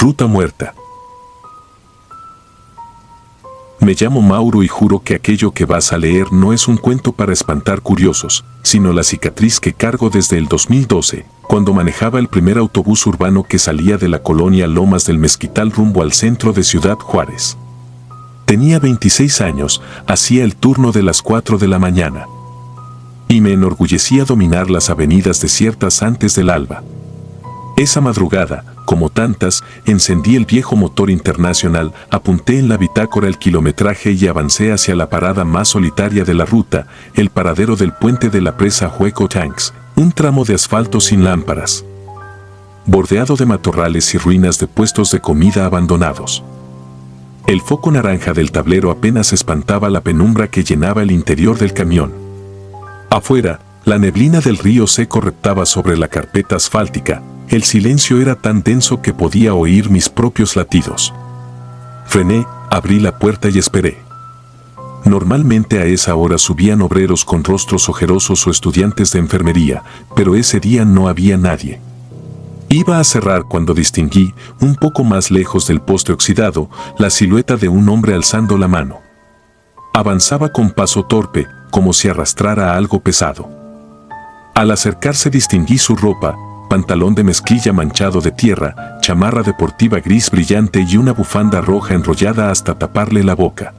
Ruta muerta. Me llamo Mauro y juro que aquello que vas a leer no es un cuento para espantar curiosos, sino la cicatriz que cargo desde el 2012, cuando manejaba el primer autobús urbano que salía de la colonia Lomas del Mezquital rumbo al centro de Ciudad Juárez. Tenía 26 años, hacía el turno de las 4 de la mañana. Y me enorgullecía dominar las avenidas desiertas antes del alba. Esa madrugada, como tantas, encendí el viejo motor internacional, apunté en la bitácora el kilometraje y avancé hacia la parada más solitaria de la ruta, el paradero del puente de la presa Hueco Tanks, un tramo de asfalto sin lámparas, bordeado de matorrales y ruinas de puestos de comida abandonados. El foco naranja del tablero apenas espantaba la penumbra que llenaba el interior del camión. Afuera, la neblina del río seco reptaba sobre la carpeta asfáltica. El silencio era tan denso que podía oír mis propios latidos. Frené, abrí la puerta y esperé. Normalmente a esa hora subían obreros con rostros ojerosos o estudiantes de enfermería, pero ese día no había nadie. Iba a cerrar cuando distinguí, un poco más lejos del poste oxidado, la silueta de un hombre alzando la mano. Avanzaba con paso torpe, como si arrastrara algo pesado. Al acercarse distinguí su ropa, pantalón de mezclilla manchado de tierra, chamarra deportiva gris brillante y una bufanda roja enrollada hasta taparle la boca.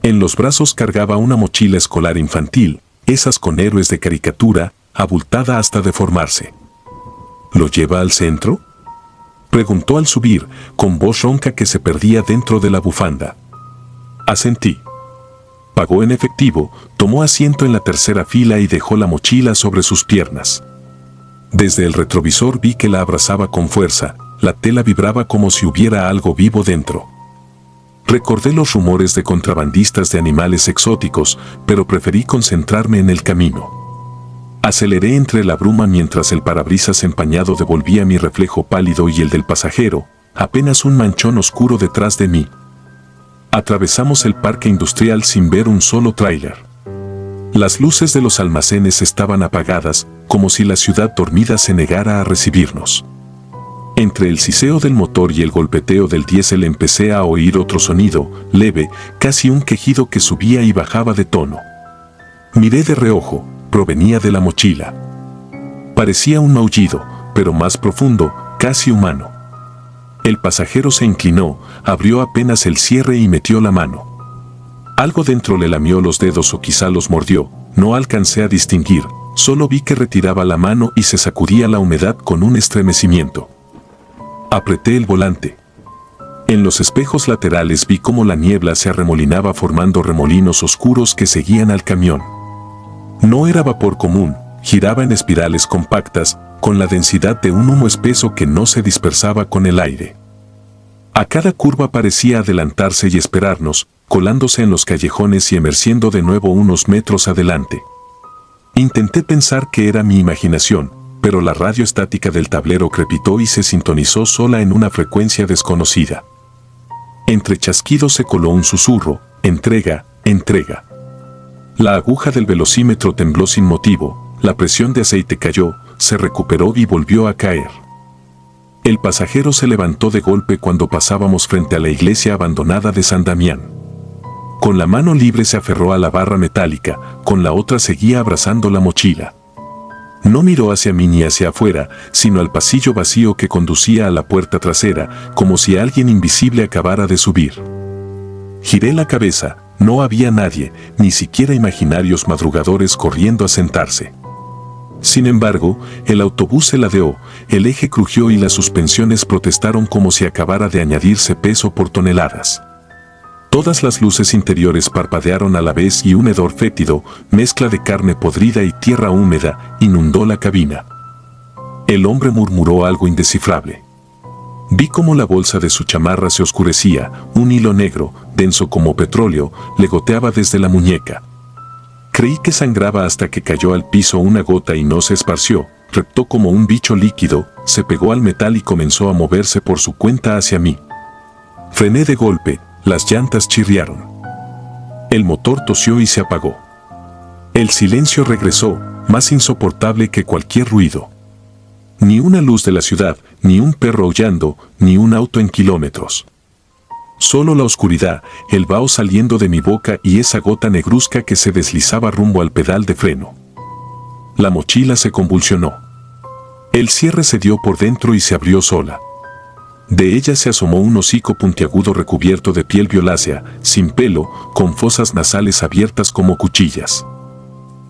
En los brazos cargaba una mochila escolar infantil, esas con héroes de caricatura, abultada hasta deformarse. ¿Lo lleva al centro?, preguntó al subir, con voz ronca que se perdía dentro de la bufanda. Asentí. Pagó en efectivo, tomó asiento en la tercera fila y dejó la mochila sobre sus piernas. Desde el retrovisor vi que la abrazaba con fuerza, la tela vibraba como si hubiera algo vivo dentro. Recordé los rumores de contrabandistas de animales exóticos, pero preferí concentrarme en el camino. Aceleré entre la bruma mientras el parabrisas empañado devolvía mi reflejo pálido y el del pasajero, apenas un manchón oscuro detrás de mí. Atravesamos el parque industrial sin ver un solo tráiler. Las luces de los almacenes estaban apagadas, como si la ciudad dormida se negara a recibirnos. Entre el siseo del motor y el golpeteo del diésel empecé a oír otro sonido, leve, casi un quejido que subía y bajaba de tono. Miré de reojo, provenía de la mochila. Parecía un maullido, pero más profundo, casi humano. El pasajero se inclinó, abrió apenas el cierre y metió la mano. Algo dentro le lamió los dedos o quizá los mordió, no alcancé a distinguir, solo vi que retiraba la mano y se sacudía la humedad con un estremecimiento. Apreté el volante. En los espejos laterales vi cómo la niebla se arremolinaba formando remolinos oscuros que seguían al camión. No era vapor común, giraba en espirales compactas, con la densidad de un humo espeso que no se dispersaba con el aire. A cada curva parecía adelantarse y esperarnos, colándose en los callejones y emergiendo de nuevo unos metros adelante. Intenté pensar que era mi imaginación, pero la radio estática del tablero crepitó y se sintonizó sola en una frecuencia desconocida. Entre chasquidos se coló un susurro: entrega, entrega. La aguja del velocímetro tembló sin motivo, la presión de aceite cayó, se recuperó y volvió a caer. El pasajero se levantó de golpe cuando pasábamos frente a la iglesia abandonada de San Damián. Con la mano libre se aferró a la barra metálica, con la otra seguía abrazando la mochila. No miró hacia mí ni hacia afuera, sino al pasillo vacío que conducía a la puerta trasera, como si alguien invisible acabara de subir. Giré la cabeza, no había nadie, ni siquiera imaginarios madrugadores corriendo a sentarse. Sin embargo, el autobús se ladeó, el eje crujió y las suspensiones protestaron como si acabara de añadirse peso por toneladas. Todas las luces interiores parpadearon a la vez y un hedor fétido, mezcla de carne podrida y tierra húmeda, inundó la cabina. El hombre murmuró algo indescifrable. Vi cómo la bolsa de su chamarra se oscurecía, un hilo negro, denso como petróleo, le goteaba desde la muñeca. Creí que sangraba hasta que cayó al piso una gota y no se esparció, reptó como un bicho líquido, se pegó al metal y comenzó a moverse por su cuenta hacia mí. Frené de golpe, las llantas chirriaron. El motor tosió y se apagó. El silencio regresó, más insoportable que cualquier ruido. Ni una luz de la ciudad, ni un perro aullando, ni un auto en kilómetros. Solo la oscuridad, el vaho saliendo de mi boca y esa gota negruzca que se deslizaba rumbo al pedal de freno. La mochila se convulsionó. El cierre se dio por dentro y se abrió sola. De ella se asomó un hocico puntiagudo recubierto de piel violácea, sin pelo, con fosas nasales abiertas como cuchillas.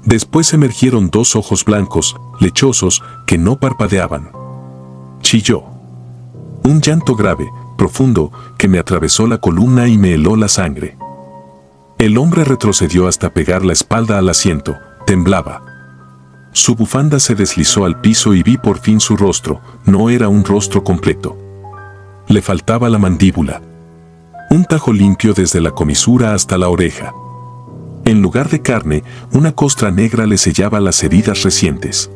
Después emergieron dos ojos blancos, lechosos, que no parpadeaban. Chilló. Un llanto grave, profundo, que me atravesó la columna y me heló la sangre. El hombre retrocedió hasta pegar la espalda al asiento, temblaba. Su bufanda se deslizó al piso y vi por fin su rostro, no era un rostro completo. Le faltaba la mandíbula. Un tajo limpio desde la comisura hasta la oreja. En lugar de carne, una costra negra le sellaba las heridas recientes.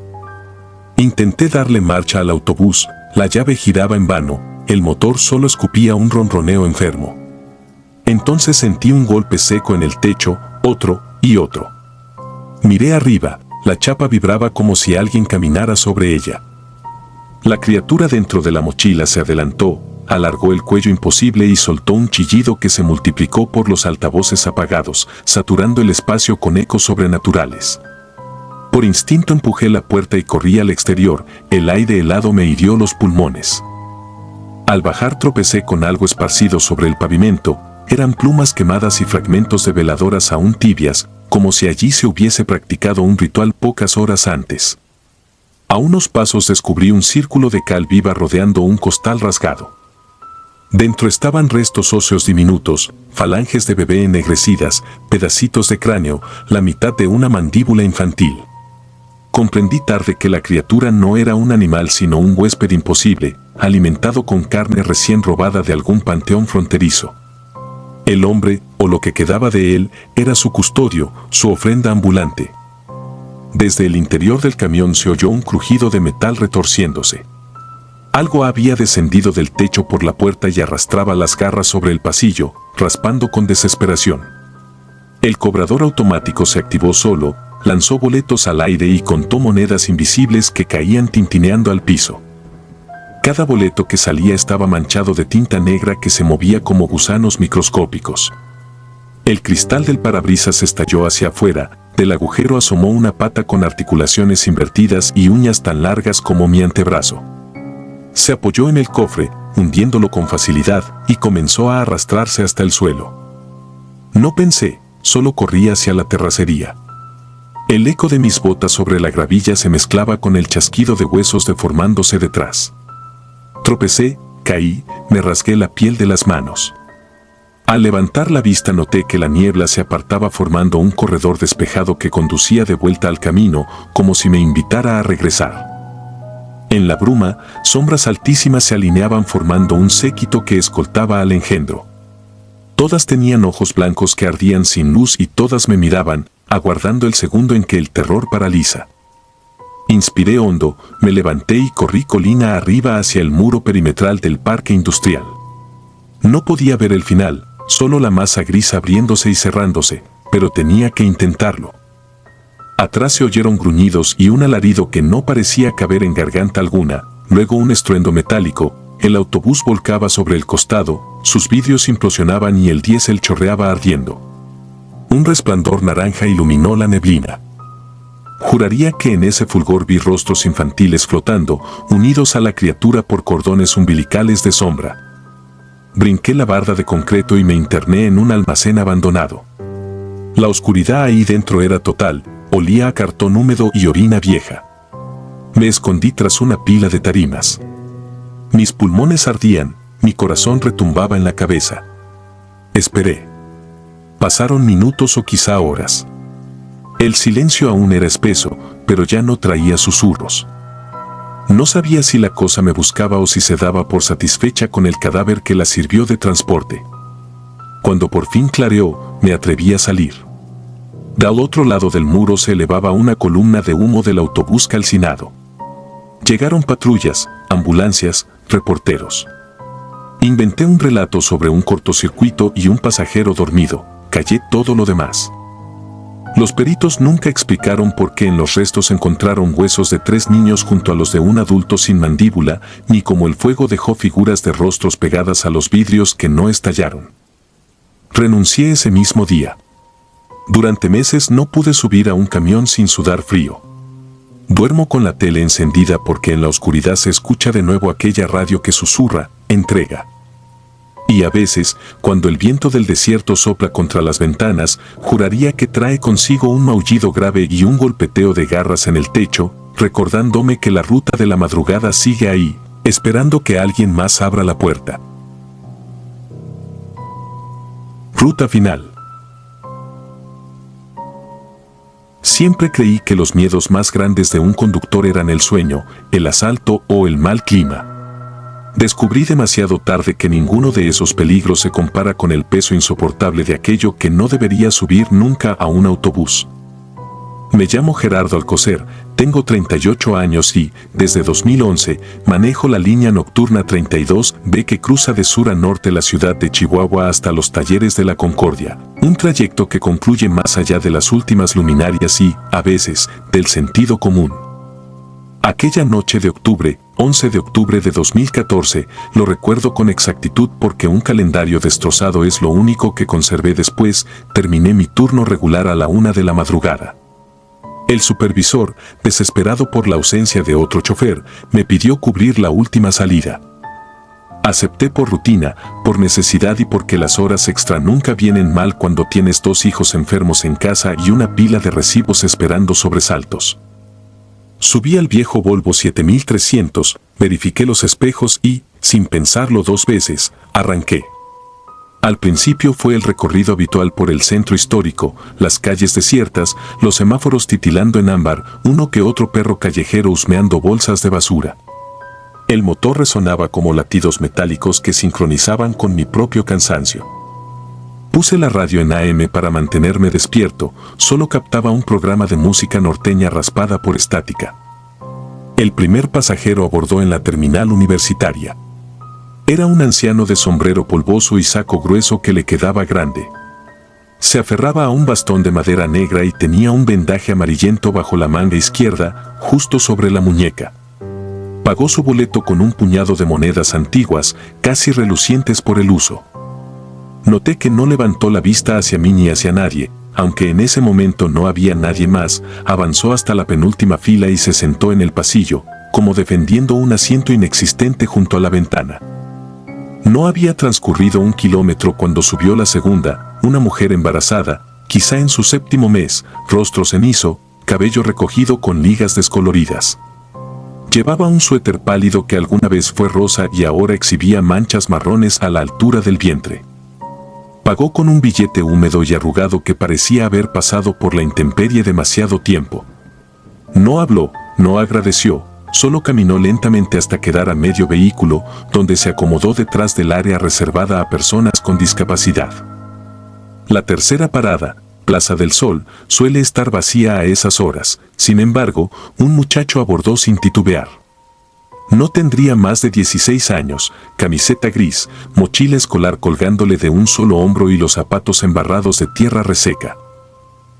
Intenté darle marcha al autobús, la llave giraba en vano, el motor solo escupía un ronroneo enfermo. Entonces sentí un golpe seco en el techo, otro y otro. Miré arriba, la chapa vibraba como si alguien caminara sobre ella. La criatura dentro de la mochila se adelantó, alargó el cuello imposible y soltó un chillido que se multiplicó por los altavoces apagados, saturando el espacio con ecos sobrenaturales. Por instinto empujé la puerta y corrí al exterior, el aire helado me hirió los pulmones. Al bajar tropecé con algo esparcido sobre el pavimento, eran plumas quemadas y fragmentos de veladoras aún tibias, como si allí se hubiese practicado un ritual pocas horas antes. A unos pasos descubrí un círculo de cal viva rodeando un costal rasgado. Dentro estaban restos óseos diminutos, falanges de bebé ennegrecidas, pedacitos de cráneo, la mitad de una mandíbula infantil. Comprendí tarde que la criatura no era un animal sino un huésped imposible, alimentado con carne recién robada de algún panteón fronterizo. El hombre, o lo que quedaba de él, era su custodio, su ofrenda ambulante. Desde el interior del camión se oyó un crujido de metal retorciéndose. Algo había descendido del techo por la puerta y arrastraba las garras sobre el pasillo, raspando con desesperación. El cobrador automático se activó solo, lanzó boletos al aire y contó monedas invisibles que caían tintineando al piso. Cada boleto que salía estaba manchado de tinta negra que se movía como gusanos microscópicos. El cristal del parabrisas estalló hacia afuera, del agujero asomó una pata con articulaciones invertidas y uñas tan largas como mi antebrazo. Se apoyó en el cofre, hundiéndolo con facilidad, y comenzó a arrastrarse hasta el suelo. No pensé, solo corrí hacia la terracería. El eco de mis botas sobre la gravilla se mezclaba con el chasquido de huesos deformándose detrás. Tropecé, caí, me rasgué la piel de las manos. Al levantar la vista noté que la niebla se apartaba formando un corredor despejado que conducía de vuelta al camino, como si me invitara a regresar. En la bruma, sombras altísimas se alineaban formando un séquito que escoltaba al engendro. Todas tenían ojos blancos que ardían sin luz y todas me miraban, aguardando el segundo en que el terror paraliza. Inspiré hondo, me levanté y corrí colina arriba hacia el muro perimetral del parque industrial. No podía ver el final, solo la masa gris abriéndose y cerrándose, pero tenía que intentarlo. Atrás se oyeron gruñidos y un alarido que no parecía caber en garganta alguna, luego un estruendo metálico, el autobús volcaba sobre el costado, sus vidrios implosionaban y el diésel chorreaba ardiendo. Un resplandor naranja iluminó la neblina. Juraría que en ese fulgor vi rostros infantiles flotando, unidos a la criatura por cordones umbilicales de sombra. Brinqué la barda de concreto y me interné en un almacén abandonado. La oscuridad ahí dentro era total, olía a cartón húmedo y orina vieja. Me escondí tras una pila de tarimas. Mis pulmones ardían, mi corazón retumbaba en la cabeza. Esperé. Pasaron minutos o quizá horas. El silencio aún era espeso, pero ya no traía susurros. No sabía si la cosa me buscaba o si se daba por satisfecha con el cadáver que la sirvió de transporte. Cuando por fin clareó, me atreví a salir. Del otro lado del muro se elevaba una columna de humo del autobús calcinado. Llegaron patrullas, ambulancias, reporteros. Inventé un relato sobre un cortocircuito y un pasajero dormido, callé todo lo demás. Los peritos nunca explicaron por qué en los restos encontraron huesos de 3 niños junto a los de un adulto sin mandíbula, ni cómo el fuego dejó figuras de rostros pegadas a los vidrios que no estallaron. Renuncié ese mismo día. Durante meses no pude subir a un camión sin sudar frío. Duermo con la tele encendida porque en la oscuridad se escucha de nuevo aquella radio que susurra, entrega. Y a veces, cuando el viento del desierto sopla contra las ventanas, juraría que trae consigo un maullido grave y un golpeteo de garras en el techo, recordándome que la ruta de la madrugada sigue ahí, esperando que alguien más abra la puerta. Ruta final. Siempre creí que los miedos más grandes de un conductor eran el sueño, el asalto o el mal clima. Descubrí demasiado tarde que ninguno de esos peligros se compara con el peso insoportable de aquello que no debería subir nunca a un autobús. Me llamo Gerardo Alcocer, tengo 38 años y, desde 2011, manejo la línea nocturna 32B que cruza de sur a norte la ciudad de Chihuahua hasta los Talleres de la Concordia, un trayecto que concluye más allá de las últimas luminarias y, a veces, del sentido común. Aquella noche de octubre, 11 de octubre de 2014, lo recuerdo con exactitud porque un calendario destrozado es lo único que conservé después, terminé mi turno regular a la 1 de la madrugada. El supervisor, desesperado por la ausencia de otro chofer, me pidió cubrir la última salida. Acepté por rutina, por necesidad y porque las horas extra nunca vienen mal cuando tienes 2 hijos enfermos en casa y una pila de recibos esperando sobresaltos. Subí al viejo Volvo 7300, verifiqué los espejos y, sin pensarlo 2 veces, arranqué. Al principio fue el recorrido habitual por el centro histórico, las calles desiertas, los semáforos titilando en ámbar, uno que otro perro callejero husmeando bolsas de basura. El motor resonaba como latidos metálicos que sincronizaban con mi propio cansancio. Puse la radio en AM para mantenerme despierto, solo captaba un programa de música norteña raspada por estática. El primer pasajero abordó en la terminal universitaria. Era un anciano de sombrero polvoso y saco grueso que le quedaba grande. Se aferraba a un bastón de madera negra y tenía un vendaje amarillento bajo la manga izquierda, justo sobre la muñeca. Pagó su boleto con un puñado de monedas antiguas, casi relucientes por el uso. Noté que no levantó la vista hacia mí ni hacia nadie, aunque en ese momento no había nadie más, avanzó hasta la penúltima fila y se sentó en el pasillo, como defendiendo un asiento inexistente junto a la ventana. No había transcurrido 1 kilómetro cuando subió la segunda, una mujer embarazada, quizá en su 7º mes, rostro cenizo, cabello recogido con ligas descoloridas. Llevaba un suéter pálido que alguna vez fue rosa y ahora exhibía manchas marrones a la altura del vientre. Pagó con un billete húmedo y arrugado que parecía haber pasado por la intemperie demasiado tiempo. No habló, no agradeció, solo caminó lentamente hasta quedar a medio vehículo, donde se acomodó detrás del área reservada a personas con discapacidad. La tercera parada, Plaza del Sol, suele estar vacía a esas horas, sin embargo, un muchacho abordó sin titubear. No tendría más de 16 años, camiseta gris, mochila escolar colgándole de un solo hombro y los zapatos embarrados de tierra reseca.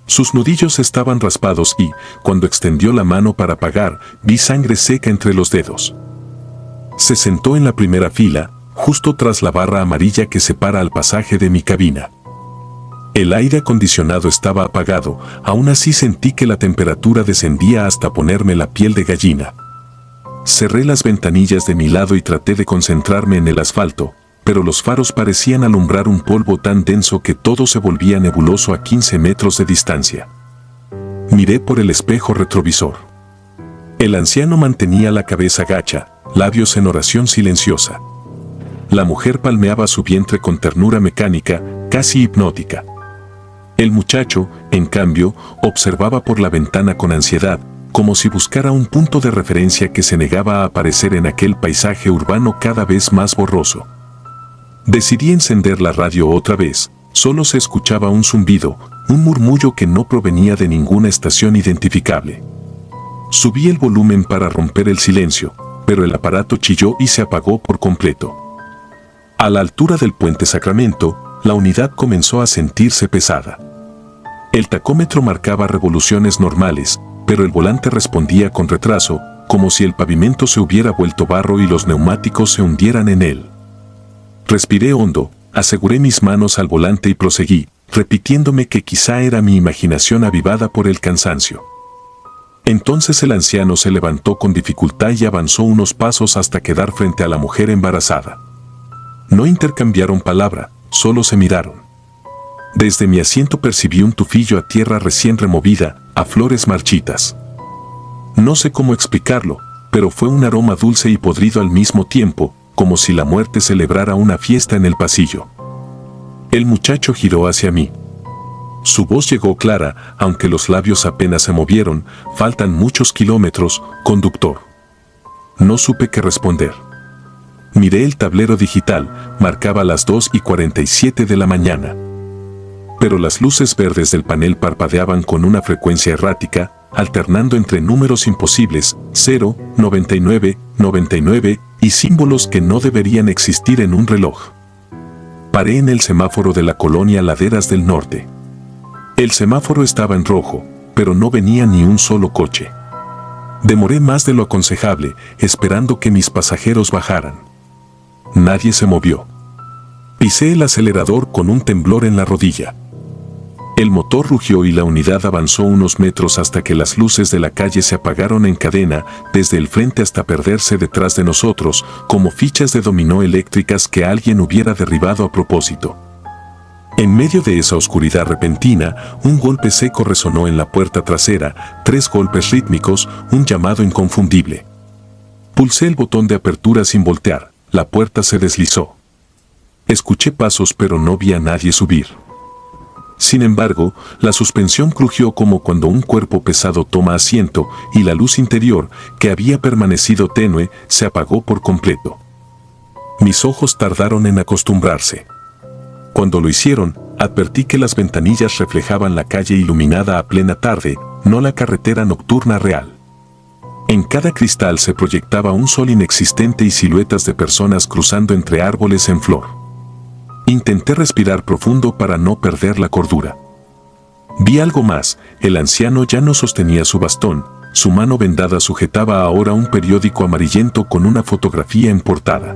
Sus nudillos estaban raspados y, cuando extendió la mano para pagar, vi sangre seca entre los dedos. Se sentó en la primera fila, justo tras la barra amarilla que separa al pasaje de mi cabina. El aire acondicionado estaba apagado, aún así sentí que la temperatura descendía hasta ponerme la piel de gallina. Cerré las ventanillas de mi lado y traté de concentrarme en el asfalto, pero los faros parecían alumbrar un polvo tan denso que todo se volvía nebuloso a 15 metros de distancia. Miré por el espejo retrovisor. El anciano mantenía la cabeza gacha, labios en oración silenciosa. La mujer palmeaba su vientre con ternura mecánica, casi hipnótica. El muchacho, en cambio, observaba por la ventana con ansiedad, como si buscara un punto de referencia que se negaba a aparecer en aquel paisaje urbano cada vez más borroso. Decidí encender la radio otra vez, solo se escuchaba un zumbido, un murmullo que no provenía de ninguna estación identificable. Subí el volumen para romper el silencio, pero el aparato chilló y se apagó por completo. A la altura del puente Sacramento, la unidad comenzó a sentirse pesada. El tacómetro marcaba revoluciones normales, pero el volante respondía con retraso, como si el pavimento se hubiera vuelto barro y los neumáticos se hundieran en él. Respiré hondo, aseguré mis manos al volante y proseguí, repitiéndome que quizá era mi imaginación avivada por el cansancio. Entonces el anciano se levantó con dificultad y avanzó unos pasos hasta quedar frente a la mujer embarazada. No intercambiaron palabra, solo se miraron. Desde mi asiento percibí un tufillo a tierra recién removida, a flores marchitas. No sé cómo explicarlo, pero fue un aroma dulce y podrido al mismo tiempo, como si la muerte celebrara una fiesta en el pasillo. El muchacho giró hacia mí. Su voz llegó clara, aunque los labios apenas se movieron. Faltan muchos kilómetros, conductor. No supe qué responder. Miré el tablero digital, marcaba las 2:47 de la mañana. Pero las luces verdes del panel parpadeaban con una frecuencia errática, alternando entre números imposibles, 0, 99, 99, y símbolos que no deberían existir en un reloj. Paré en el semáforo de la colonia Laderas del Norte. El semáforo estaba en rojo, pero no venía ni un solo coche. Demoré más de lo aconsejable, esperando que mis pasajeros bajaran. Nadie se movió. Pisé el acelerador con un temblor en la rodilla. El motor rugió y la unidad avanzó unos metros hasta que las luces de la calle se apagaron en cadena, desde el frente hasta perderse detrás de nosotros, como fichas de dominó eléctricas que alguien hubiera derribado a propósito. En medio de esa oscuridad repentina, un golpe seco resonó en la puerta trasera, 3 golpes rítmicos, un llamado inconfundible. Pulsé el botón de apertura sin voltear, la puerta se deslizó. Escuché pasos pero no vi a nadie subir. Sin embargo, la suspensión crujió como cuando un cuerpo pesado toma asiento y la luz interior, que había permanecido tenue, se apagó por completo. Mis ojos tardaron en acostumbrarse. Cuando lo hicieron, advertí que las ventanillas reflejaban la calle iluminada a plena tarde, no la carretera nocturna real. En cada cristal se proyectaba un sol inexistente y siluetas de personas cruzando entre árboles en flor. Intenté respirar profundo para no perder la cordura. Vi algo más, el anciano ya no sostenía su bastón, su mano vendada sujetaba ahora un periódico amarillento con una fotografía en portada.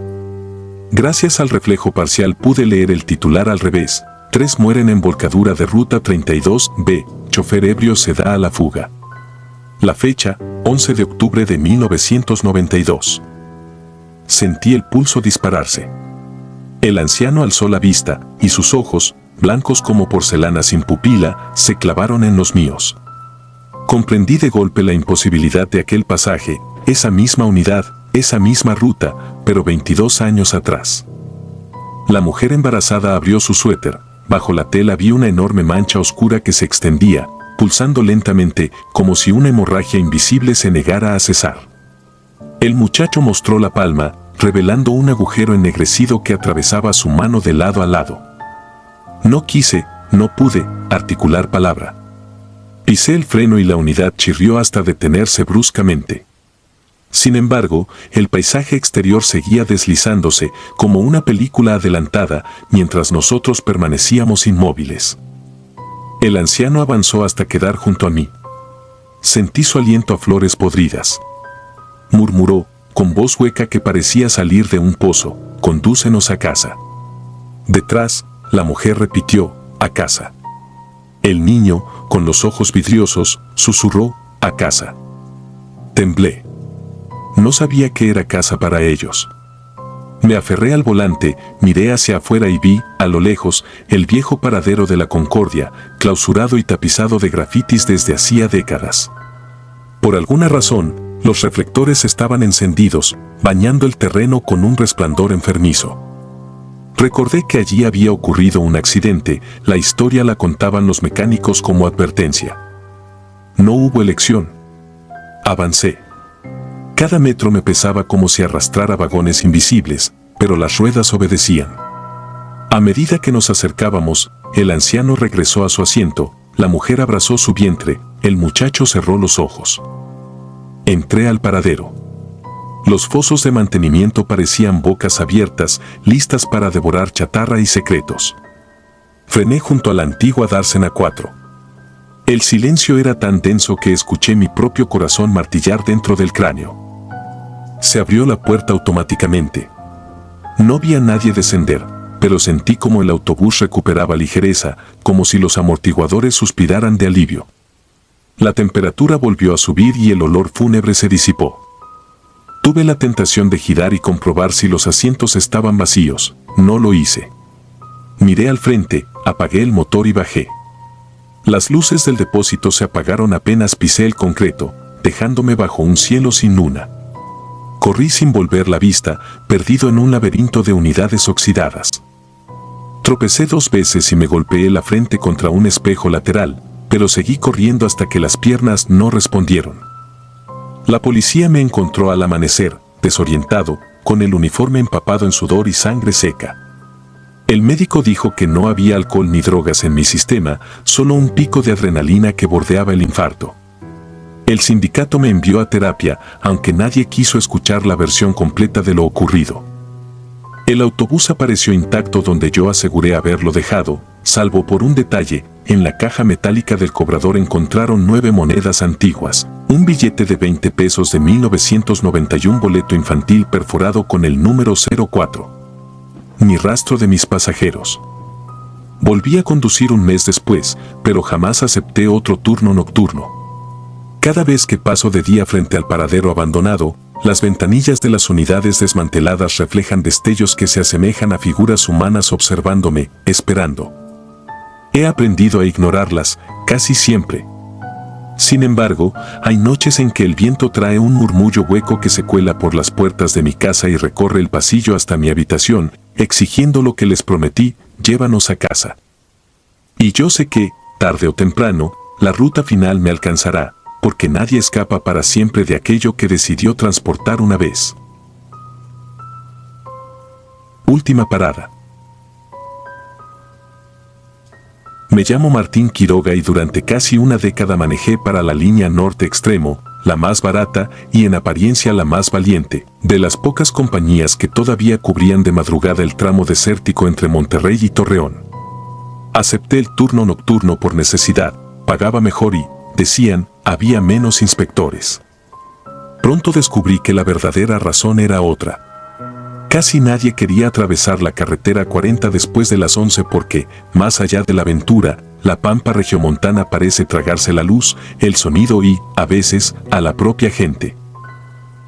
Gracias al reflejo parcial pude leer el titular al revés: 3 mueren en volcadura de ruta 32B, chofer ebrio se da a la fuga. La fecha, 11 de octubre de 1992. Sentí el pulso dispararse. El anciano alzó la vista, y sus ojos, blancos como porcelana sin pupila, se clavaron en los míos. Comprendí de golpe la imposibilidad de aquel pasaje, esa misma unidad, esa misma ruta, pero 22 años atrás. La mujer embarazada abrió su suéter, bajo la tela vi una enorme mancha oscura que se extendía, pulsando lentamente, como si una hemorragia invisible se negara a cesar. El muchacho mostró la palma, revelando un agujero ennegrecido que atravesaba su mano de lado a lado. No quise, no pude, articular palabra. Pisé el freno y la unidad chirrió hasta detenerse bruscamente. Sin embargo, el paisaje exterior seguía deslizándose como una película adelantada mientras nosotros permanecíamos inmóviles. El anciano avanzó hasta quedar junto a mí. Sentí su aliento a flores podridas. Murmuró, con voz hueca que parecía salir de un pozo: condúcenos a casa. Detrás, la mujer repitió: a casa. El niño, con los ojos vidriosos, susurró: a casa. Temblé. No sabía qué era casa para ellos. Me aferré al volante, miré hacia afuera y vi, a lo lejos, el viejo paradero de la Concordia, clausurado y tapizado de grafitis desde hacía décadas. Por alguna razón, los reflectores estaban encendidos, bañando el terreno con un resplandor enfermizo. Recordé que allí había ocurrido un accidente, la historia la contaban los mecánicos como advertencia. No hubo elección. Avancé. Cada metro me pesaba como si arrastrara vagones invisibles, pero las ruedas obedecían. A medida que nos acercábamos, el anciano regresó a su asiento, la mujer abrazó su vientre, el muchacho cerró los ojos. Entré al paradero. Los fosos de mantenimiento parecían bocas abiertas, listas para devorar chatarra y secretos. Frené junto a la antigua dársena 4. El silencio era tan denso que escuché mi propio corazón martillar dentro del cráneo. Se abrió la puerta automáticamente. No vi a nadie descender, pero sentí como el autobús recuperaba ligereza, como si los amortiguadores suspiraran de alivio. La temperatura volvió a subir y el olor fúnebre se disipó. Tuve la tentación de girar y comprobar si los asientos estaban vacíos. No lo hice. Miré al frente, apagué el motor y bajé. Las luces del depósito se apagaron apenas pisé el concreto, dejándome bajo un cielo sin luna. Corrí sin volver la vista, perdido en un laberinto de unidades oxidadas. Tropecé 2 veces y me golpeé la frente contra un espejo lateral, pero seguí corriendo hasta que las piernas no respondieron. La policía me encontró al amanecer, desorientado, con el uniforme empapado en sudor y sangre seca. El médico dijo que no había alcohol ni drogas en mi sistema, solo un pico de adrenalina que bordeaba el infarto. El sindicato me envió a terapia, aunque nadie quiso escuchar la versión completa de lo ocurrido. El autobús apareció intacto donde yo aseguré haberlo dejado, salvo por un detalle. En la caja metálica del cobrador encontraron 9 monedas antiguas, un billete de 20 pesos de 1990 y un boleto infantil perforado con el número 04. Ni rastro de mis pasajeros. Volví a conducir un mes después, pero jamás acepté otro turno nocturno. Cada vez que paso de día frente al paradero abandonado, las ventanillas de las unidades desmanteladas reflejan destellos que se asemejan a figuras humanas observándome, esperando. He aprendido a ignorarlas, casi siempre. Sin embargo, hay noches en que el viento trae un murmullo hueco que se cuela por las puertas de mi casa y recorre el pasillo hasta mi habitación, exigiendo lo que les prometí: llévanos a casa. Y yo sé que, tarde o temprano, la ruta final me alcanzará, porque nadie escapa para siempre de aquello que decidió transportar una vez. Última parada. Me llamo Martín Quiroga y durante casi una década manejé para la línea norte extremo, la más barata y en apariencia la más valiente, de las pocas compañías que todavía cubrían de madrugada el tramo desértico entre Monterrey y Torreón. Acepté el turno nocturno por necesidad, pagaba mejor y, decían, había menos inspectores. Pronto descubrí que la verdadera razón era otra. Casi nadie quería atravesar la carretera 40 después de las 11 porque, más allá de la aventura, la pampa regiomontana parece tragarse la luz, el sonido y, a veces, a la propia gente.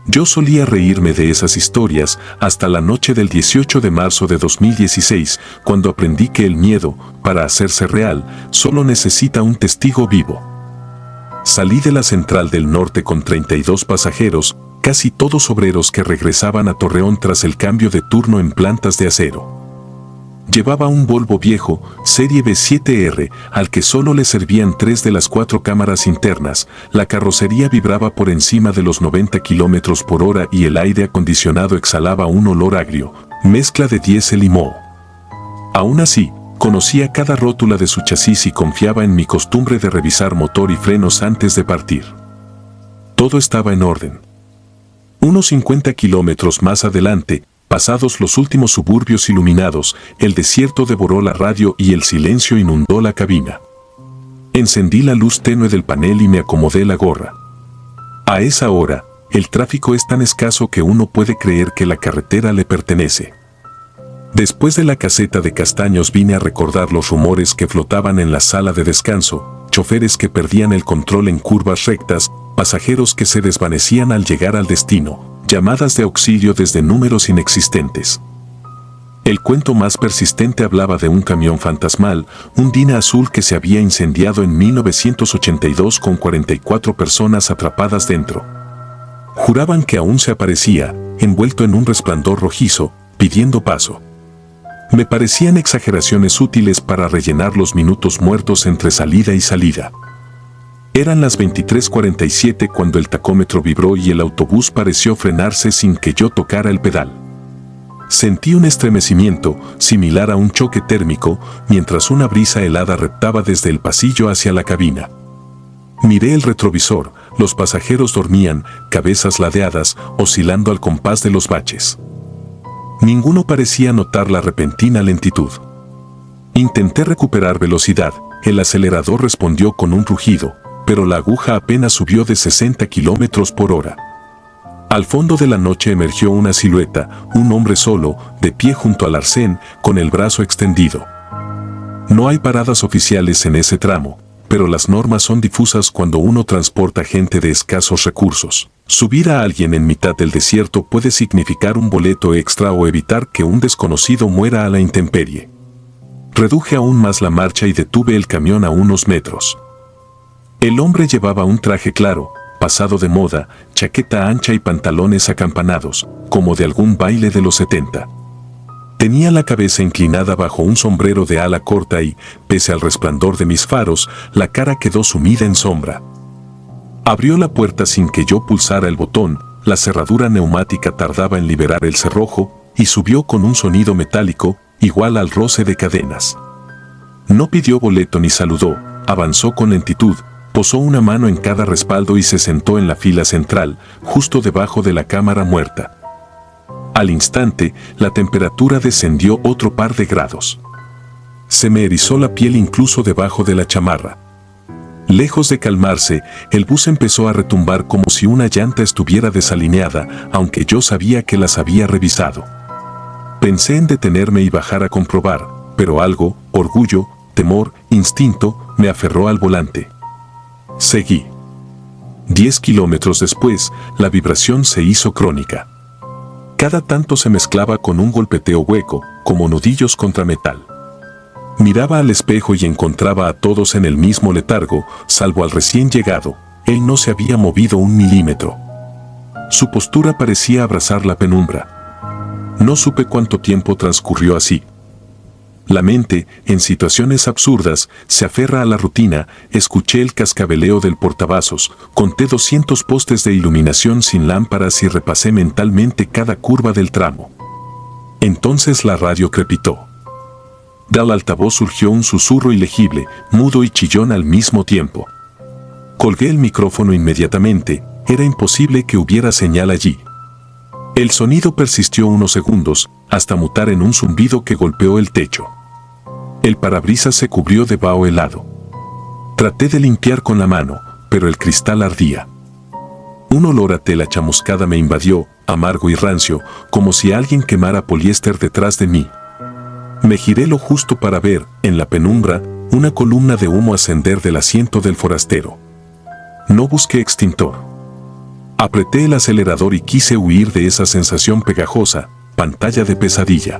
Yo solía reírme de esas historias hasta la noche del 18 de marzo de 2016, cuando aprendí que el miedo, para hacerse real, solo necesita un testigo vivo. Salí de la central del norte con 32 pasajeros, casi todos obreros que regresaban a Torreón tras el cambio de turno en plantas de acero. Llevaba un Volvo viejo, serie B7R, al que solo le servían 3 de las 4 cámaras internas, la carrocería vibraba por encima de los 90 km por hora y el aire acondicionado exhalaba un olor agrio, mezcla de diésel y moho. Aún así, conocía cada rótula de su chasis y confiaba en mi costumbre de revisar motor y frenos antes de partir. Todo estaba en orden. Unos 50 kilómetros más adelante, pasados los últimos suburbios iluminados, el desierto devoró la radio y el silencio inundó la cabina. Encendí la luz tenue del panel y me acomodé la gorra. A esa hora, el tráfico es tan escaso que uno puede creer que la carretera le pertenece. Después de la caseta de castaños vine a recordar los rumores que flotaban en la sala de descanso, choferes que perdían el control en curvas rectas, pasajeros que se desvanecían al llegar al destino, llamadas de auxilio desde números inexistentes. El cuento más persistente hablaba de un camión fantasmal, un Dina azul que se había incendiado en 1982 con 44 personas atrapadas dentro. Juraban que aún se aparecía, envuelto en un resplandor rojizo, pidiendo paso. Me parecían exageraciones útiles para rellenar los minutos muertos entre salida y salida. Eran las 23:47 cuando el tacómetro vibró y el autobús pareció frenarse sin que yo tocara el pedal. Sentí un estremecimiento, similar a un choque térmico, mientras una brisa helada reptaba desde el pasillo hacia la cabina. Miré el retrovisor, los pasajeros dormían, cabezas ladeadas, oscilando al compás de los baches. Ninguno parecía notar la repentina lentitud. Intenté recuperar velocidad, el acelerador respondió con un rugido, pero la aguja apenas subió de 60 kilómetros por hora. Al fondo de la noche emergió una silueta, un hombre solo, de pie junto al arcén, con el brazo extendido. No hay paradas oficiales en ese tramo, pero las normas son difusas cuando uno transporta gente de escasos recursos. Subir a alguien en mitad del desierto puede significar un boleto extra o evitar que un desconocido muera a la intemperie. Reduje aún más la marcha y detuve el camión a unos metros. El hombre llevaba un traje claro, pasado de moda, chaqueta ancha y pantalones acampanados, como de algún baile de los 70. Tenía la cabeza inclinada bajo un sombrero de ala corta y, pese al resplandor de mis faros, la cara quedó sumida en sombra. Abrió la puerta sin que yo pulsara el botón, la cerradura neumática tardaba en liberar el cerrojo, y subió con un sonido metálico, igual al roce de cadenas. No pidió boleto ni saludó, avanzó con lentitud, posó una mano en cada respaldo y se sentó en la fila central, justo debajo de la cámara muerta. Al instante, la temperatura descendió otro par de grados. Se me erizó la piel incluso debajo de la chamarra. Lejos de calmarse, el bus empezó a retumbar como si una llanta estuviera desalineada, aunque yo sabía que las había revisado. Pensé en detenerme y bajar a comprobar, pero algo, orgullo, temor, instinto, me aferró al volante. Seguí. 10 kilómetros después, la vibración se hizo crónica. Cada tanto se mezclaba con un golpeteo hueco, como nudillos contra metal. Miraba al espejo y encontraba a todos en el mismo letargo, salvo al recién llegado. Él no se había movido un milímetro. Su postura parecía abrazar la penumbra. No supe cuánto tiempo transcurrió así. La mente, en situaciones absurdas, se aferra a la rutina. Escuché el cascabeleo del portavasos, conté 200 postes de iluminación sin lámparas y repasé mentalmente cada curva del tramo. Entonces la radio crepitó. Del altavoz surgió un susurro ilegible, mudo y chillón al mismo tiempo. Colgué el micrófono inmediatamente, era imposible que hubiera señal allí. El sonido persistió unos segundos, hasta mutar en un zumbido que golpeó el techo. El parabrisas se cubrió de vaho helado. Traté de limpiar con la mano, pero el cristal ardía. Un olor a tela chamuscada me invadió, amargo y rancio, como si alguien quemara poliéster detrás de mí. Me giré lo justo para ver, en la penumbra, una columna de humo ascender del asiento del forastero. No busqué extintor. Apreté el acelerador y quise huir de esa sensación pegajosa, pantalla de pesadilla.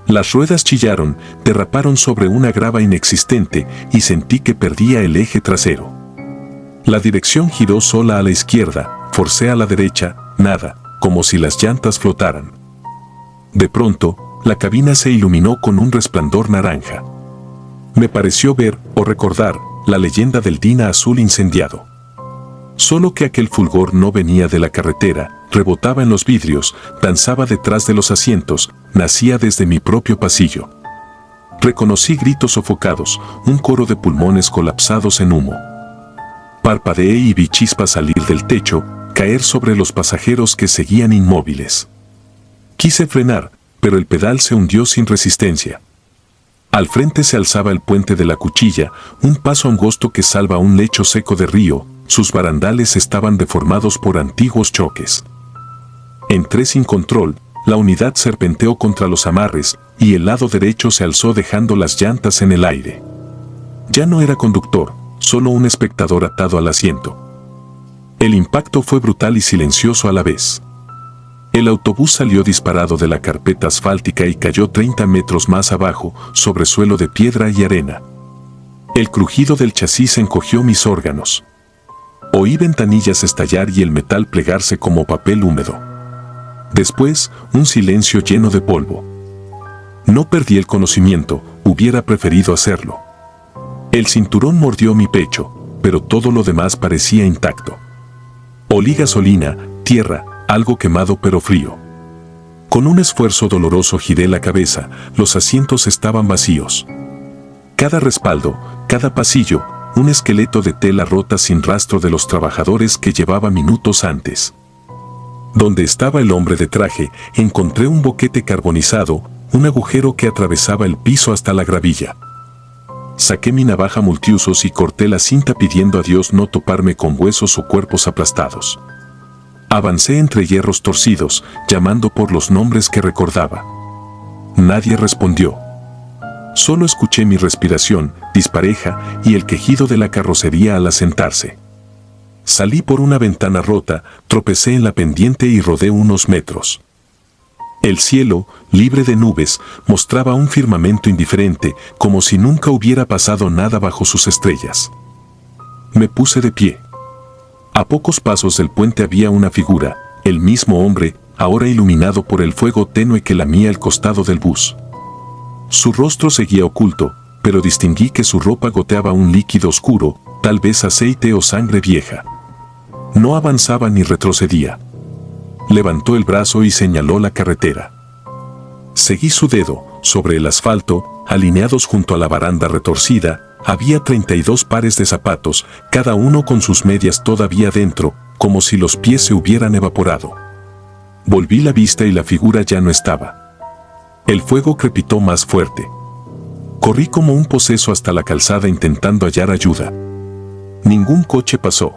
Las ruedas chillaron, derraparon sobre una grava inexistente y sentí que perdía el eje trasero. La dirección giró sola a la izquierda, forcé a la derecha, nada, como si las llantas flotaran. De pronto, la cabina se iluminó con un resplandor naranja. Me pareció ver, o recordar, la leyenda del Dina azul incendiado. Solo que aquel fulgor no venía de la carretera, rebotaba en los vidrios, danzaba detrás de los asientos, nacía desde mi propio pasillo. Reconocí gritos sofocados, un coro de pulmones colapsados en humo. Parpadeé y vi chispas salir del techo, caer sobre los pasajeros que seguían inmóviles. Quise frenar, pero el pedal se hundió sin resistencia. Al frente se alzaba el puente de la Cuchilla, un paso angosto que salva un lecho seco de río. Sus barandales estaban deformados por antiguos choques. Entré sin control, la unidad serpenteó contra los amarres, y el lado derecho se alzó dejando las llantas en el aire. Ya no era conductor, solo un espectador atado al asiento. El impacto fue brutal y silencioso a la vez. El autobús salió disparado de la carpeta asfáltica y cayó 30 metros más abajo, sobre suelo de piedra y arena. El crujido del chasis encogió mis órganos. Oí ventanillas estallar y el metal plegarse como papel húmedo. Después, un silencio lleno de polvo. No perdí el conocimiento, hubiera preferido hacerlo. El cinturón mordió mi pecho, pero todo lo demás parecía intacto. Olí gasolina, tierra, algo quemado pero frío. Con un esfuerzo doloroso giré la cabeza, los asientos estaban vacíos. Cada respaldo, cada pasillo, un esqueleto de tela rota sin rastro de los trabajadores que llevaba minutos antes. Donde estaba el hombre de traje, encontré un boquete carbonizado, un agujero que atravesaba el piso hasta la gravilla. Saqué mi navaja multiusos y corté la cinta pidiendo a Dios no toparme con huesos o cuerpos aplastados. Avancé entre hierros torcidos, llamando por los nombres que recordaba. Nadie respondió. Solo escuché mi respiración, dispareja, y el quejido de la carrocería al asentarse. Salí por una ventana rota, tropecé en la pendiente y rodé unos metros. El cielo, libre de nubes, mostraba un firmamento indiferente, como si nunca hubiera pasado nada bajo sus estrellas. Me puse de pie. A pocos pasos del puente había una figura, el mismo hombre, ahora iluminado por el fuego tenue que lamía el costado del bus. Su rostro seguía oculto, pero distinguí que su ropa goteaba un líquido oscuro, tal vez aceite o sangre vieja. No avanzaba ni retrocedía. Levantó el brazo y señaló la carretera. Seguí su dedo. Sobre el asfalto, alineados junto a la baranda retorcida, había 32 pares de zapatos, cada uno con sus medias todavía dentro, como si los pies se hubieran evaporado. Volví la vista y la figura ya no estaba. El fuego crepitó más fuerte. Corrí como un poseso hasta la calzada intentando hallar ayuda. Ningún coche pasó.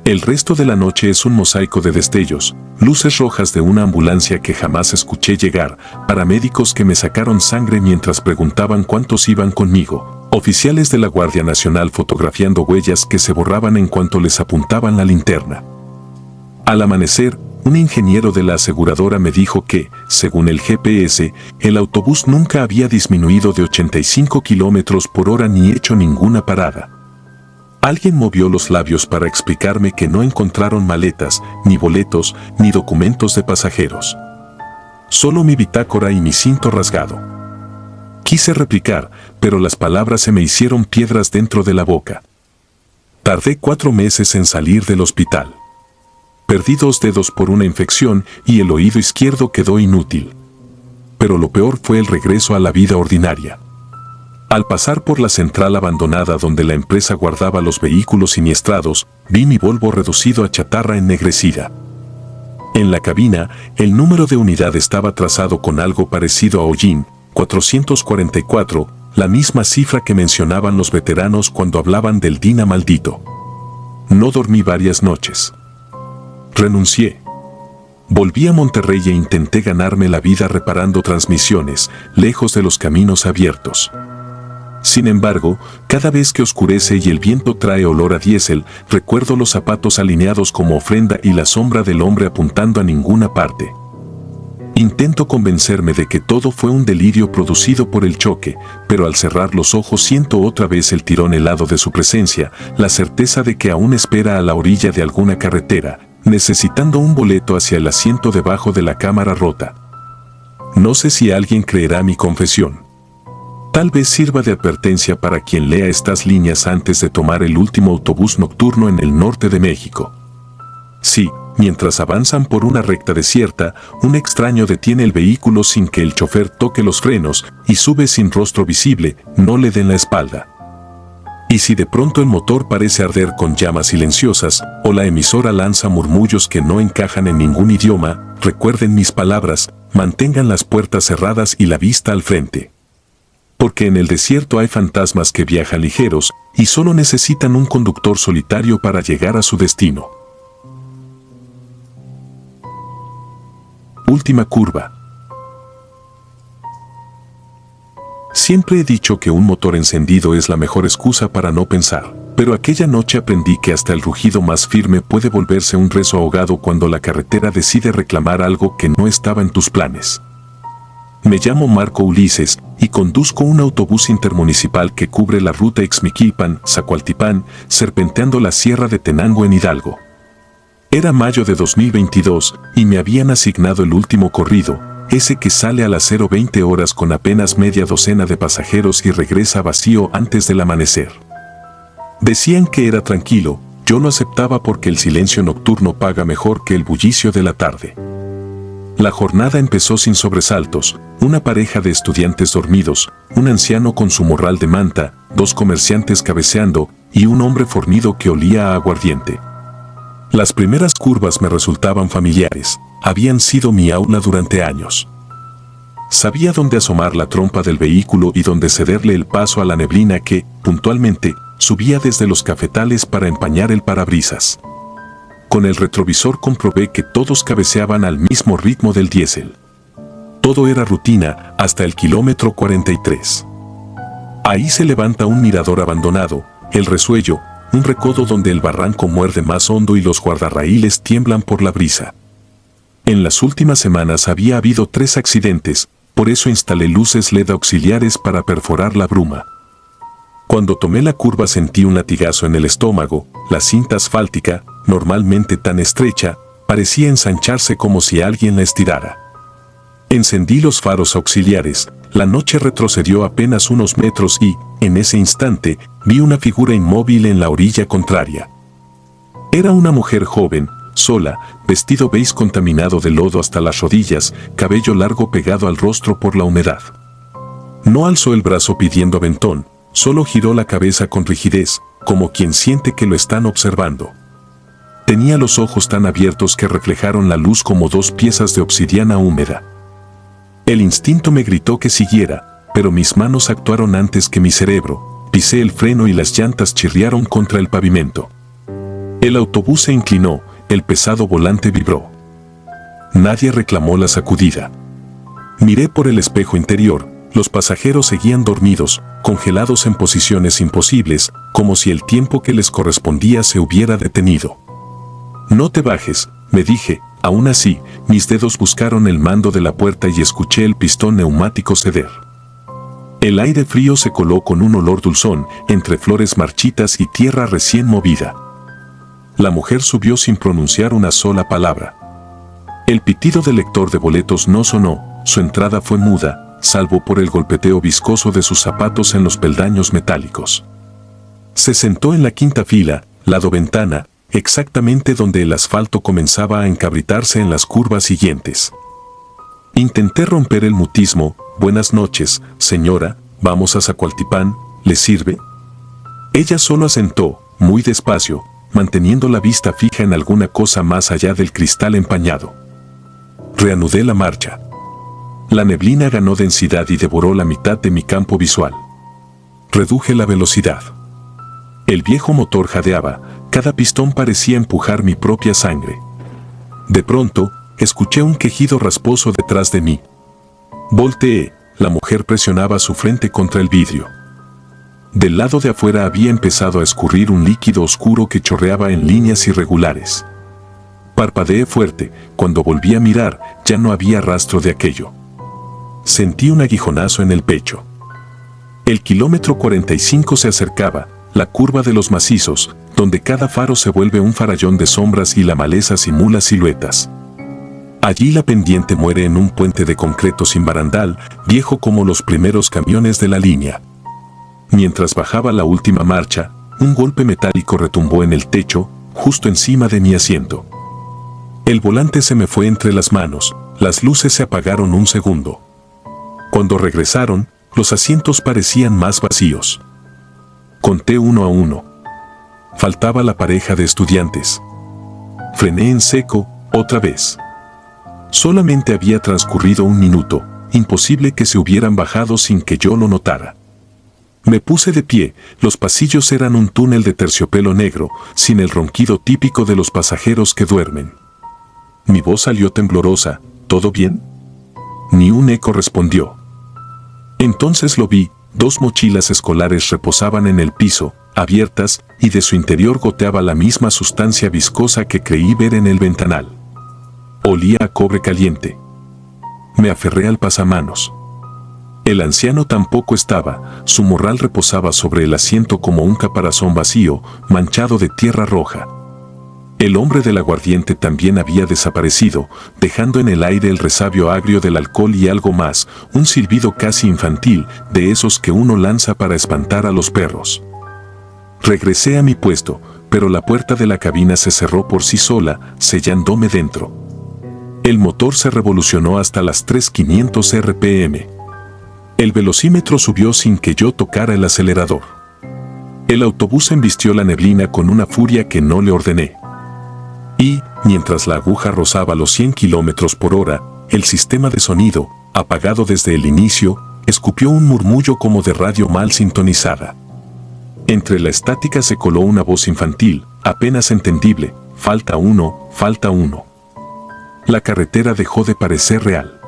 El resto de la noche es un mosaico de destellos, luces rojas de una ambulancia que jamás escuché llegar, paramédicos que me sacaron sangre mientras preguntaban cuántos iban conmigo, oficiales de la Guardia Nacional fotografiando huellas que se borraban en cuanto les apuntaban la linterna. Al amanecer, un ingeniero de la aseguradora me dijo que, según el GPS, el autobús nunca había disminuido de 85 kilómetros por hora ni hecho ninguna parada. Alguien movió los labios para explicarme que no encontraron maletas, ni boletos, ni documentos de pasajeros. Solo mi bitácora y mi cinto rasgado. Quise replicar, pero las palabras se me hicieron piedras dentro de la boca. Tardé 4 meses en salir del hospital. Perdí 2 dedos por una infección y el oído izquierdo quedó inútil. Pero lo peor fue el regreso a la vida ordinaria. Al pasar por la central abandonada donde la empresa guardaba los vehículos siniestrados, vi mi Volvo reducido a chatarra ennegrecida. En la cabina, el número de unidad estaba trazado con algo parecido a hollín, 444, la misma cifra que mencionaban los veteranos cuando hablaban del Dina maldito. No dormí varias noches. Renuncié. Volví a Monterrey e intenté ganarme la vida reparando transmisiones, lejos de los caminos abiertos. Sin embargo, cada vez que oscurece y el viento trae olor a diésel, recuerdo los zapatos alineados como ofrenda y la sombra del hombre apuntando a ninguna parte. Intento convencerme de que todo fue un delirio producido por el choque, pero al cerrar los ojos siento otra vez el tirón helado de su presencia, la certeza de que aún espera a la orilla de alguna carretera, necesitando un boleto hacia el asiento debajo de la cámara rota. No sé si alguien creerá mi confesión. Tal vez sirva de advertencia para quien lea estas líneas antes de tomar el último autobús nocturno en el norte de México. Sí, mientras avanzan por una recta desierta, un extraño detiene el vehículo sin que el chofer toque los frenos y sube sin rostro visible, no le den la espalda. Y si de pronto el motor parece arder con llamas silenciosas, o la emisora lanza murmullos que no encajan en ningún idioma, recuerden mis palabras, mantengan las puertas cerradas y la vista al frente. Porque en el desierto hay fantasmas que viajan ligeros y solo necesitan un conductor solitario para llegar a su destino. Última curva. Siempre he dicho que un motor encendido es la mejor excusa para no pensar, pero aquella noche aprendí que hasta el rugido más firme puede volverse un rezo ahogado cuando la carretera decide reclamar algo que no estaba en tus planes. Me llamo Marco Ulises y conduzco un autobús intermunicipal que cubre la ruta Ixmiquilpan-Zacualtipán, serpenteando la Sierra de Tenango en Hidalgo. Era mayo de 2022 y me habían asignado el último corrido, ese que sale a las 0:20 horas con apenas media docena de pasajeros y regresa vacío antes del amanecer. Decían que era tranquilo, yo lo aceptaba porque el silencio nocturno paga mejor que el bullicio de la tarde. La jornada empezó sin sobresaltos, una pareja de estudiantes dormidos, un anciano con su morral de manta, 2 comerciantes cabeceando y un hombre fornido que olía a aguardiente. Las primeras curvas me resultaban familiares, habían sido mi aula durante años. Sabía dónde asomar la trompa del vehículo y dónde cederle el paso a la neblina que, puntualmente, subía desde los cafetales para empañar el parabrisas. Con el retrovisor comprobé que todos cabeceaban al mismo ritmo del diésel. Todo era rutina hasta el kilómetro 43. Ahí se levanta un mirador abandonado, el resuello, un recodo donde el barranco muerde más hondo y los guardarraíles tiemblan por la brisa. En las últimas semanas había habido 3 accidentes, por eso instalé luces LED auxiliares para perforar la bruma. Cuando tomé la curva sentí un latigazo en el estómago, la cinta asfáltica, normalmente tan estrecha, parecía ensancharse como si alguien la estirara. Encendí los faros auxiliares, la noche retrocedió apenas unos metros y, en ese instante, vi una figura inmóvil en la orilla contraria. Era una mujer joven, sola, vestido beige contaminado de lodo hasta las rodillas, cabello largo pegado al rostro por la humedad. No alzó el brazo pidiendo aventón, solo giró la cabeza con rigidez, como quien siente que lo están observando. Tenía los ojos tan abiertos que reflejaron la luz como 2 piezas de obsidiana húmeda. El instinto me gritó que siguiera, pero mis manos actuaron antes que mi cerebro. Pisé el freno y las llantas chirriaron contra el pavimento. El autobús se inclinó, el pesado volante vibró. Nadie reclamó la sacudida. Miré por el espejo interior, los pasajeros seguían dormidos, congelados en posiciones imposibles, como si el tiempo que les correspondía se hubiera detenido. No te bajes, me dije. Aún así, mis dedos buscaron el mando de la puerta y escuché el pistón neumático ceder. El aire frío se coló con un olor dulzón, entre flores marchitas y tierra recién movida. La mujer subió sin pronunciar una sola palabra. El pitido del lector de boletos no sonó, su entrada fue muda, salvo por el golpeteo viscoso de sus zapatos en los peldaños metálicos. Se sentó en la 5ª fila, lado ventana, exactamente donde el asfalto comenzaba a encabritarse en las curvas siguientes. Intenté romper el mutismo. Buenas noches, señora, vamos a Zacualtipán, ¿le sirve? Ella solo asentó, muy despacio, manteniendo la vista fija en alguna cosa más allá del cristal empañado. Reanudé la marcha. La neblina ganó densidad y devoró la mitad de mi campo visual. Reduje la velocidad. El viejo motor jadeaba, cada pistón parecía empujar mi propia sangre. De pronto, escuché un quejido rasposo detrás de mí. Volteé, la mujer presionaba su frente contra el vidrio. Del lado de afuera había empezado a escurrir un líquido oscuro que chorreaba en líneas irregulares. Parpadeé fuerte, cuando volví a mirar, ya no había rastro de aquello. Sentí un aguijonazo en el pecho. El kilómetro 45 se acercaba, la curva de los macizos, donde cada faro se vuelve un farallón de sombras y la maleza simula siluetas. Allí la pendiente muere en un puente de concreto sin barandal, viejo como los primeros camiones de la línea. Mientras bajaba la última marcha, un golpe metálico retumbó en el techo, justo encima de mi asiento. El volante se me fue entre las manos, las luces se apagaron un segundo. Cuando regresaron, los asientos parecían más vacíos. Conté 1 a 1. Faltaba la pareja de estudiantes. Frené en seco, otra vez. Solamente había transcurrido 1 minuto, imposible que se hubieran bajado sin que yo lo notara. Me puse de pie, los pasillos eran un túnel de terciopelo negro, sin el ronquido típico de los pasajeros que duermen. Mi voz salió temblorosa, ¿todo bien? Ni un eco respondió. Entonces lo vi, 2 mochilas escolares reposaban en el piso, abiertas, y de su interior goteaba la misma sustancia viscosa que creí ver en el ventanal. Olía a cobre caliente. Me aferré al pasamanos. El anciano tampoco estaba, su morral reposaba sobre el asiento como un caparazón vacío, manchado de tierra roja. El hombre del aguardiente también había desaparecido, dejando en el aire el resabio agrio del alcohol y algo más, un silbido casi infantil, de esos que uno lanza para espantar a los perros. Regresé a mi puesto, pero la puerta de la cabina se cerró por sí sola, sellándome dentro. El motor se revolucionó hasta las 3.500 RPM. El velocímetro subió sin que yo tocara el acelerador. El autobús embistió la neblina con una furia que no le ordené. Y, mientras la aguja rozaba los 100 km/h, el sistema de sonido, apagado desde el inicio, escupió un murmullo como de radio mal sintonizada. Entre la estática se coló una voz infantil, apenas entendible: falta uno, falta uno. La carretera dejó de parecer real.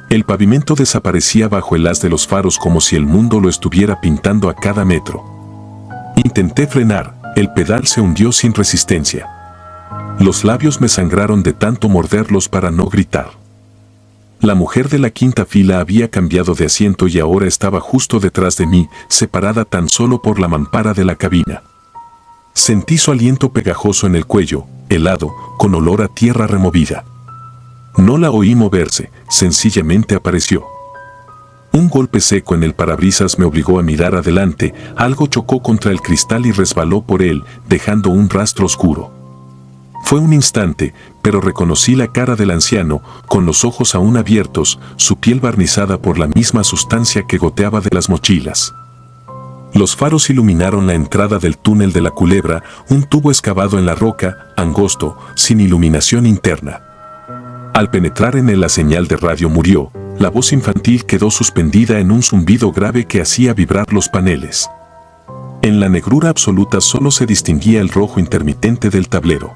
El pavimento desaparecía bajo el haz de los faros como si el mundo lo estuviera pintando a cada metro. Intenté frenar, el pedal se hundió sin resistencia. Los labios me sangraron de tanto morderlos para no gritar. La mujer de la quinta fila había cambiado de asiento y ahora estaba justo detrás de mí, separada tan solo por la mampara de la cabina. Sentí su aliento pegajoso en el cuello, helado, con olor a tierra removida. No la oí moverse, sencillamente apareció. Un golpe seco en el parabrisas me obligó a mirar adelante, algo chocó contra el cristal y resbaló por él, dejando un rastro oscuro. Fue un instante, pero reconocí la cara del anciano, con los ojos aún abiertos, su piel barnizada por la misma sustancia que goteaba de las mochilas. Los faros iluminaron la entrada del túnel de la Culebra, un tubo excavado en la roca, angosto, sin iluminación interna. Al penetrar en él la señal de radio murió, la voz infantil quedó suspendida en un zumbido grave que hacía vibrar los paneles. En la negrura absoluta solo se distinguía el rojo intermitente del tablero.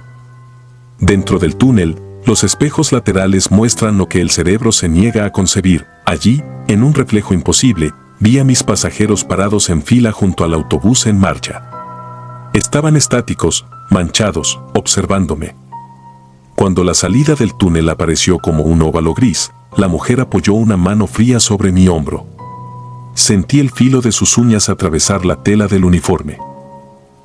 Dentro del túnel, los espejos laterales muestran lo que el cerebro se niega a concebir. Allí, en un reflejo imposible, vi a mis pasajeros parados en fila junto al autobús en marcha. Estaban estáticos, manchados, observándome. Cuando la salida del túnel apareció como un óvalo gris, la mujer apoyó una mano fría sobre mi hombro. Sentí el filo de sus uñas atravesar la tela del uniforme.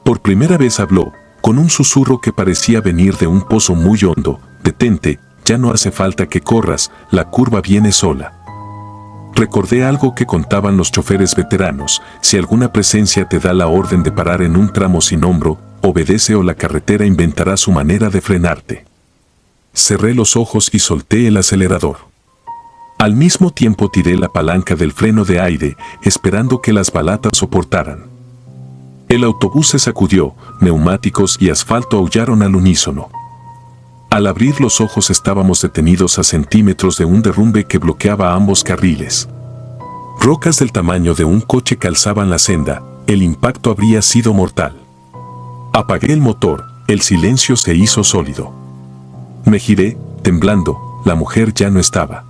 Por primera vez habló, con un susurro que parecía venir de un pozo muy hondo: detente, ya no hace falta que corras, la curva viene sola. Recordé algo que contaban los choferes veteranos: si alguna presencia te da la orden de parar en un tramo sin hombro, obedece o la carretera inventará su manera de frenarte. Cerré los ojos y solté el acelerador. Al mismo tiempo tiré la palanca del freno de aire, esperando que las balatas soportaran. El autobús se sacudió, neumáticos y asfalto aullaron al unísono. Al abrir los ojos estábamos detenidos a centímetros de un derrumbe que bloqueaba ambos carriles. Rocas del tamaño de un coche calzaban la senda, el impacto habría sido mortal. Apagué el motor, el silencio se hizo sólido. Me giré, temblando, la mujer ya no estaba.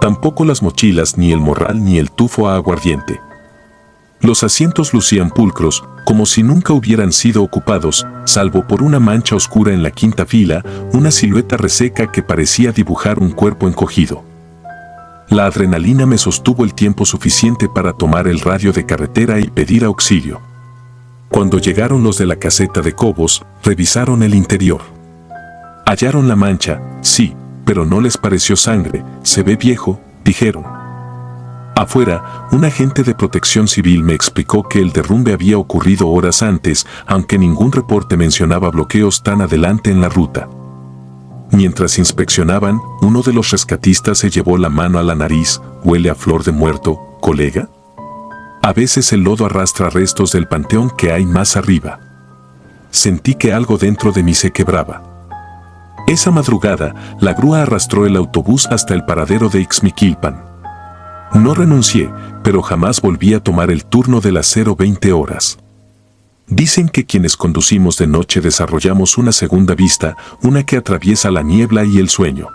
Tampoco las mochilas, ni el morral, ni el tufo a aguardiente. Los asientos lucían pulcros, como si nunca hubieran sido ocupados, salvo por una mancha oscura en la quinta fila, una silueta reseca que parecía dibujar un cuerpo encogido. La adrenalina me sostuvo el tiempo suficiente para tomar el radio de carretera y pedir auxilio. Cuando llegaron los de la caseta de Cobos, revisaron el interior. Hallaron la mancha, sí, pero no les pareció sangre, se ve viejo, dijeron. Afuera, un agente de protección civil me explicó que el derrumbe había ocurrido horas antes, aunque ningún reporte mencionaba bloqueos tan adelante en la ruta. Mientras inspeccionaban, uno de los rescatistas se llevó la mano a la nariz: ¿huele a flor de muerto, colega? A veces el lodo arrastra restos del panteón que hay más arriba. Sentí que algo dentro de mí se quebraba. Esa madrugada, la grúa arrastró el autobús hasta el paradero de Ixmiquilpan. No renuncié, pero jamás volví a tomar el turno de las 0:20 horas. Dicen que quienes conducimos de noche desarrollamos una segunda vista, una que atraviesa la niebla y el sueño.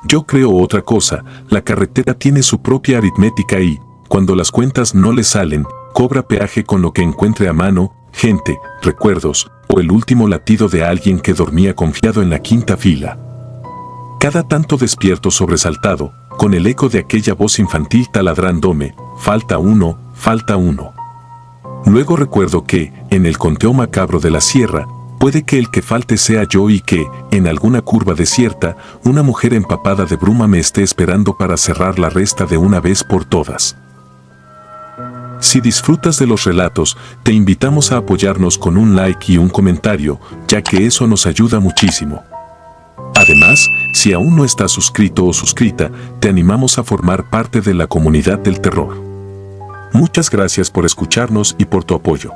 Yo creo otra cosa: la carretera tiene su propia aritmética y, cuando las cuentas no le salen, cobra peaje con lo que encuentre a mano: gente, recuerdos, o el último latido de alguien que dormía confiado en la quinta fila. Cada tanto despierto sobresaltado, con el eco de aquella voz infantil taladrándome: falta uno, falta uno. Luego recuerdo que, en el conteo macabro de la sierra, puede que el que falte sea yo y que, en alguna curva desierta, una mujer empapada de bruma me esté esperando para cerrar la resta de una vez por todas. Si disfrutas de los relatos, te invitamos a apoyarnos con un like y un comentario, ya que eso nos ayuda muchísimo. Además, si aún no estás suscrito o suscrita, te animamos a formar parte de la comunidad del terror. Muchas gracias por escucharnos y por tu apoyo.